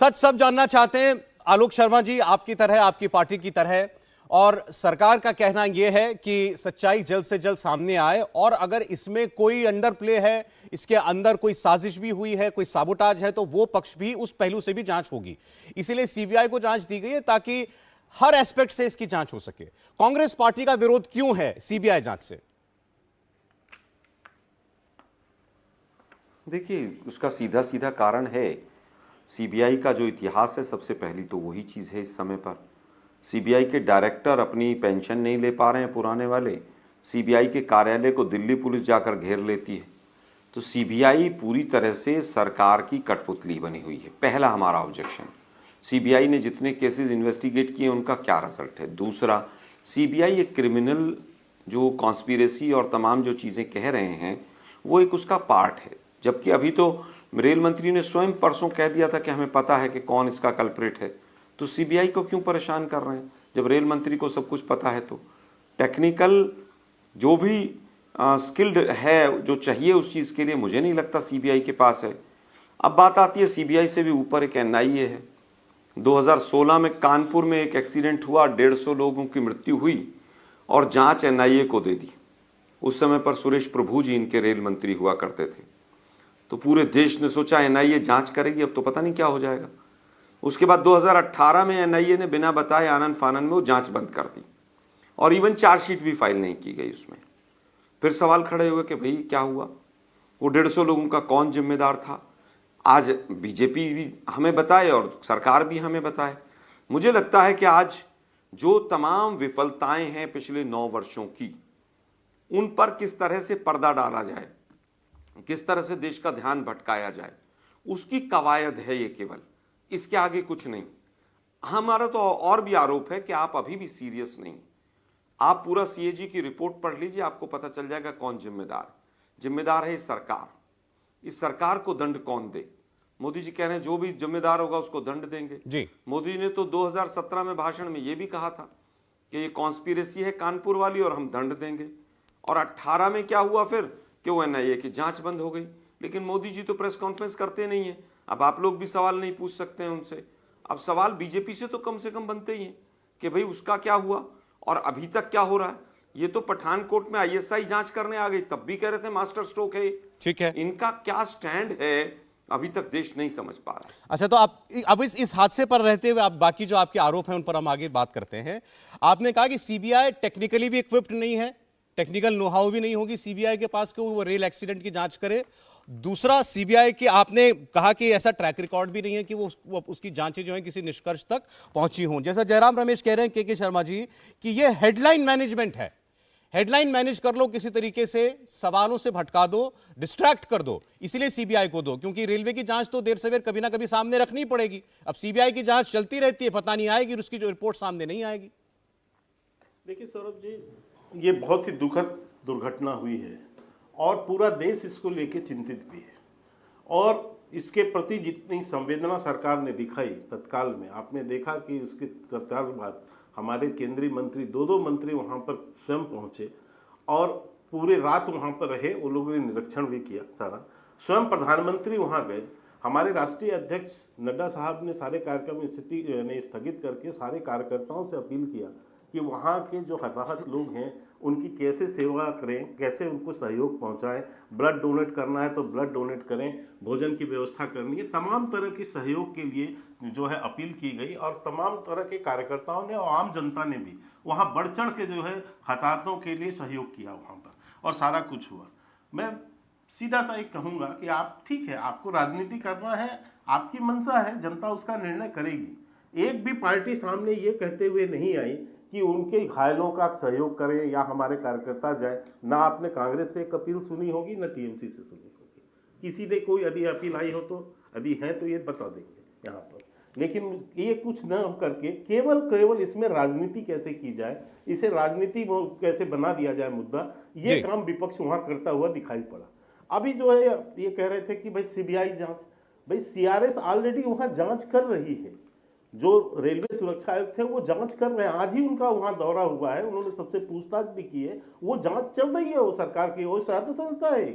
सच सब जानना चाहते हैं आलोक शर्मा जी, आपकी तरह, आपकी पार्टी की तरह, और सरकार का कहना यह है कि सच्चाई जल्द से जल्द सामने आए, और अगर इसमें कोई अंडर प्ले है, इसके अंदर कोई साजिश भी हुई है, कोई साबोटाज है, तो वो पक्ष भी, उस पहलू से भी जांच होगी। इसीलिए सीबीआई को जांच दी गई है ताकि हर एस्पेक्ट से इसकी जांच हो सके। कांग्रेस पार्टी का विरोध क्यों है सीबीआई जांच से? देखिए, उसका सीधा सीधा कारण है सीबीआई का जो इतिहास है। सबसे पहली तो वही चीज़ है। इस समय पर सीबीआई के डायरेक्टर अपनी पेंशन नहीं ले पा रहे हैं पुराने वाले, सीबीआई के कार्यालय को दिल्ली पुलिस जाकर घेर लेती है। तो सीबीआई पूरी तरह से सरकार की कठपुतली बनी हुई है। पहला हमारा ऑब्जेक्शन, सीबीआई ने जितने केसेस इन्वेस्टिगेट किए उनका क्या रिजल्ट है। दूसरा, सीबीआई एक क्रिमिनल जो कॉन्स्पिरेसी और तमाम जो चीज़ें कह रहे हैं वो एक उसका पार्ट है। जबकि अभी तो रेल मंत्री ने स्वयं परसों कह दिया था कि हमें पता है कि कौन इसका कल्प्रिट है। तो सीबीआई को क्यों परेशान कर रहे हैं जब रेल मंत्री को सब कुछ पता है? तो टेक्निकल जो भी स्किल्ड है जो चाहिए उस चीज़ के लिए मुझे नहीं लगता सीबीआई के पास है। अब बात आती है सीबीआई से भी ऊपर एक एनआईए है। 2016 में कानपुर में एक एक्सीडेंट हुआ, 150 लोगों की मृत्यु हुई और जांच एनआईए को दे दी। उस समय पर सुरेश प्रभु जी इनके रेल मंत्री हुआ करते थे। तो पूरे देश ने सोचा एनआईए जांच करेगी, अब तो पता नहीं क्या हो जाएगा। उसके बाद 2018 में एनआईए ने बिना बताए आनन फानन में वो जांच बंद कर दी और इवन चार्जशीट भी फाइल नहीं की गई उसमें। फिर सवाल खड़े हुए कि भाई क्या हुआ, वो 150 लोगों का कौन जिम्मेदार था? आज बीजेपी भी हमें बताए और सरकार भी हमें बताए। मुझे लगता है कि आज जो तमाम विफलताएं हैं पिछले 9 वर्षों की, उन पर किस तरह से पर्दा डाला जाए, किस तरह से देश का ध्यान भटकाया जाए, उसकी कवायद है ये केवल, इसके आगे कुछ नहीं। हमारा तो और भी आरोप है कि आप अभी भी सीरियस नहीं। आप पूरा सीएजी की रिपोर्ट पढ़ लीजिए, आपको पता चल जाएगा कौन जिम्मेदार। जिम्मेदार है सरकार। इस सरकार को दंड कौन दे? मोदी जी कह रहे हैं जो भी जिम्मेदार होगा उसको दंड देंगे जी। मोदी ने तो 2017 में भाषण में यह भी कहा था कि ये कॉन्स्पिरेसी है कानपुर वाली और हम दंड देंगे। और 18 में क्या हुआ फिर कि वो एनआईए की जांच बंद हो गई। लेकिन मोदी जी तो प्रेस कॉन्फ्रेंस करते नहीं है। अब आप लोग भी सवाल नहीं पूछ सकते हैं उनसे। अब सवाल बीजेपी से कम बनते ही हैं कि भाई उसका क्या हुआ और अभी तक क्या हो रहा है। ये तो पठानकोट में आईएसआई जांच करने आ गई, तब भी कह रहे थे मास्टर स्ट्रोक है। ठीक है, इनका क्या स्टैंड है अभी तक देश नहीं समझ पा रहा। अच्छा, तो आप अब इस हादसे पर रहते हुए आप बाकी जो आपके आरोप हैं उन पर हम आगे बात करते हैं। आपने कहा कि सीबीआई टेक्निकली भी इक्विप्ड नहीं है, टेक्निकल नो हाउ भी नहीं होगी सीबीआई के पास कि वो रेल एक्सीडेंट की जांच करे। दूसरा, सीबीआई की आपने कहा कि ऐसा ट्रैक रिकॉर्ड भी नहीं है कि वो उसकी जांचें जो है किसी निष्कर्ष तक पहुंची हों। जैसा जयराम रमेश कह रहे हैं के शर्मा जी कि ये हेडलाइन मैनेजमेंट है। हेडलाइन मैनेज कर लो किसी तरीके से, सवालों से भटका दो, डिस्ट्रैक्ट कर दो, इसलिए सीबीआई को दो, क्योंकि रेलवे की जांच तो देर सवेर कभी ना कभी सामने रखनी पड़ेगी। अब सीबीआई की जांच चलती रहती है, पता नहीं आएगी, उसकी जो रिपोर्ट सामने नहीं आएगी। देखिए सौरभ जी, ये बहुत ही दुखद दुर्घटना हुई है और पूरा देश इसको लेके चिंतित भी है। और इसके प्रति जितनी संवेदना सरकार ने दिखाई तत्काल में, आपने देखा कि उसके तत्काल बाद हमारे केंद्रीय मंत्री, दो मंत्री वहाँ पर स्वयं पहुँचे और पूरे रात वहाँ पर रहे। वो लोगों ने निरीक्षण भी किया सारा। स्वयं प्रधानमंत्री वहाँ गए। हमारे राष्ट्रीय अध्यक्ष नड्डा साहब ने सारे कार्यक्रम स्थिति ने स्थगित करके सारे कार्यकर्ताओं से अपील किया कि वहाँ के जो हताहत लोग हैं उनकी कैसे सेवा करें, कैसे उनको सहयोग पहुँचाएं। ब्लड डोनेट करना है तो ब्लड डोनेट करें, भोजन की व्यवस्था करनी है, तमाम तरह की सहयोग के लिए जो है अपील की गई। और तमाम तरह के कार्यकर्ताओं ने और आम जनता ने भी वहाँ बढ़ चढ़ के जो है हताहतों के लिए सहयोग किया वहाँ पर, और सारा कुछ हुआ। मैं सीधा सा एक कहूँगा कि आप ठीक है, आपको राजनीति करना है, आपकी मंशा है, जनता उसका निर्णय करेगी। एक भी पार्टी सामने ये कहते हुए नहीं आई कि उनके घायलों का सहयोग करें या हमारे कार्यकर्ता जाए। ना आपने कांग्रेस से एक अपील सुनी होगी, ना टीएमसी से सुनी होगी। किसी ने कोई यदि अपील आई हो तो यदि है तो ये बता देंगे यहाँ पर। लेकिन ये कुछ न करके केवल इसमें राजनीति कैसे की जाए, इसे राजनीति कैसे बना दिया जाए मुद्दा, ये काम विपक्ष वहाँ करता हुआ दिखाई पड़ा। अभी जो है ये कह रहे थे कि भाई सीबीआई जांच, भाई सीआरएस ऑलरेडी वहाँ जांच कर रही है। जो रेलवे सुरक्षा आयुक्त थे वो जांच कर रहे हैं। आज ही उनका वहां दौरा हुआ है, उन्होंने सबसे पूछताछ भी की है। वो जांच चल रही है, वो सरकार की, वो स्वायत्त संस्था है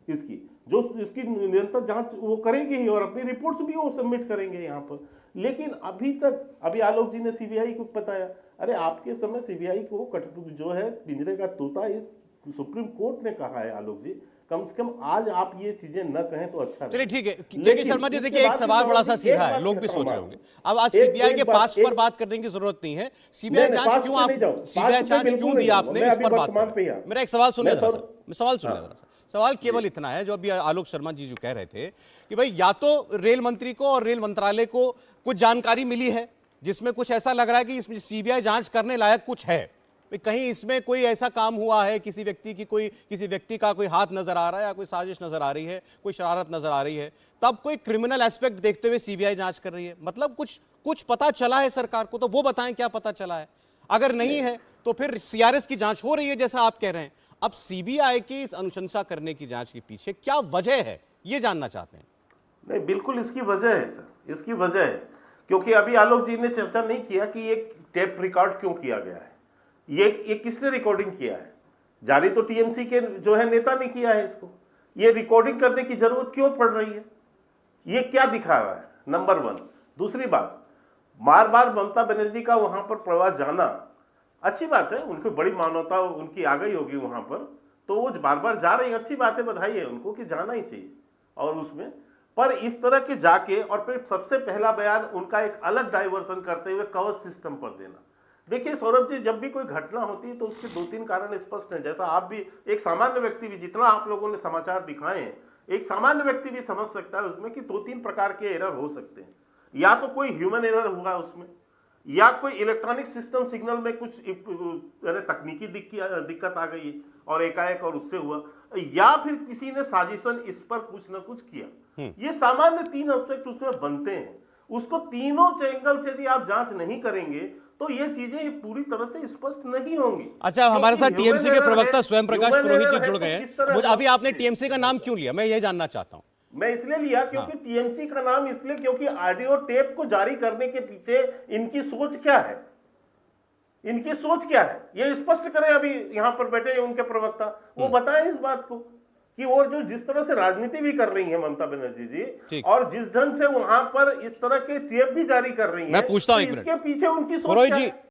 इसकी। जो इसकी निरंतर जांच वो करेगी ही और अपनी रिपोर्ट्स भी वो सबमिट करेंगे यहाँ पर। लेकिन अभी तक, अभी आलोक जी ने सीबीआई को बताया, अरे आपके समय सीबीआई को कठपुतली जो है पिंजरे का तोता इस सुप्रीम कोर्ट ने कहा है आलोक जी, कम से कम आज आप ये चीजें न कहें तो अच्छा चलिए ठीक है। लेकिन केके शर्मा जी, देखिए एक सवाल बड़ा सा सीधा है, लोग भी सोच रहे होंगे। अब आज सीबीआई के पास्ट पर बात करने की जरूरत नहीं है। सीबीआई जांच क्यों, आप सीबीआई जांच क्यों दी आपने, इस पर बात करें। मेरा एक सवाल सुनिए जरा सा, सवाल सुनिए जरा सा। सवाल केवल इतना है, जो अभी आलोक शर्मा जी जो कह रहे थे कि भाई या तो रेल मंत्री को और रेल मंत्रालय को कुछ जानकारी मिली है जिसमें कुछ ऐसा लग रहा है कि इसमें सीबीआई जांच करने लायक कुछ है, कहीं इसमें कोई ऐसा काम हुआ है, किसी व्यक्ति का कोई हाथ नजर आ रहा है, या कोई साजिश नजर आ रही है, कोई शरारत नजर आ रही है, तब कोई क्रिमिनल एस्पेक्ट देखते हुए सीबीआई जांच कर रही है। मतलब कुछ पता चला है सरकार को, तो वो बताएं क्या पता चला है। अगर नहीं है तो फिर सीआरएस की जांच हो रही है जैसा आप कह रहे हैं। अब सीबीआई की इस अनुशंसा करने की जांच के पीछे क्या वजह है, ये जानना चाहते हैं। नहीं, बिल्कुल इसकी वजह है सर, इसकी वजह है, क्योंकि अभी आलोक जी ने चर्चा नहीं किया कि ये टेप रिकॉर्ड क्यों किया गया है, ये किसने रिकॉर्डिंग किया है। जारी तो टीएमसी के जो है नेता ने किया है इसको, ये रिकॉर्डिंग करने की जरूरत क्यों पड़ रही है, ये क्या दिखा रहा है, नंबर 1। दूसरी बात, बार बार ममता बनर्जी का वहां पर प्रवास जाना अच्छी बात है, उनको बड़ी मानवता उनकी आ गई होगी वहां पर, तो वो बार बार जा रही है, अच्छी बात है, बधाई है उनको कि जाना ही चाहिए। और उसमें पर इस तरह के जाके और फिर सबसे पहला बयान उनका एक अलग डाइवर्सन करते हुए कवच सिस्टम पर देना। देखिए सौरभ जी, जब भी कोई घटना होती है तो उसके 2-3 कारण स्पष्ट हैं, जैसा आप भी एक सामान्य व्यक्ति भी, जितना आप लोगों ने समाचार दिखाए हैं, एक सामान्य व्यक्ति भी समझ सकता है उसमें कि 2-3 प्रकार के एरर हो सकते हैं। या तो कोई ह्यूमन एरर हुआ उसमें, या कोई इलेक्ट्रॉनिक सिस्टम सिग्नल में कुछ तकनीकी दिक्कत आ गई और एकाएक और उससे हुआ, या फिर किसी ने साजिशन इस पर कुछ ना कुछ किया। ये सामान्य 3 एस्पेक्ट उसमें बनते हैं। उसको तीनों एंगल से यदि आप जांच नहीं करेंगे तो ये चीजें पूरी तरह से स्पष्ट नहीं होंगी। अच्छा, हमारे साथ टीएमसी के प्रवक्ता स्वयं प्रकाश पुरोहित जी जुड़ गए हैं। अभी आपने टीएमसी का नाम क्यों लिया, मैं ये जानना चाहता हूं। मैं इसलिए लिया क्योंकि टीएमसी का नाम इसलिए क्योंकि ऑडियो टेप को जारी करने के पीछे इनकी सोच क्या है, इनकी सोच क्या है, ये स्पष्ट करें। अभी यहां पर बैठे उनके प्रवक्ता, वो बताएं इस बात को कि वो जो जिस तरह से राजनीति भी कर रही है ममता बनर्जी जी, और जिस ढंग से वहां पर इस तरह के टेप भी जारी कर रही है, मैं पूछता हूं, इसके पीछे उनकी सोच क्या है?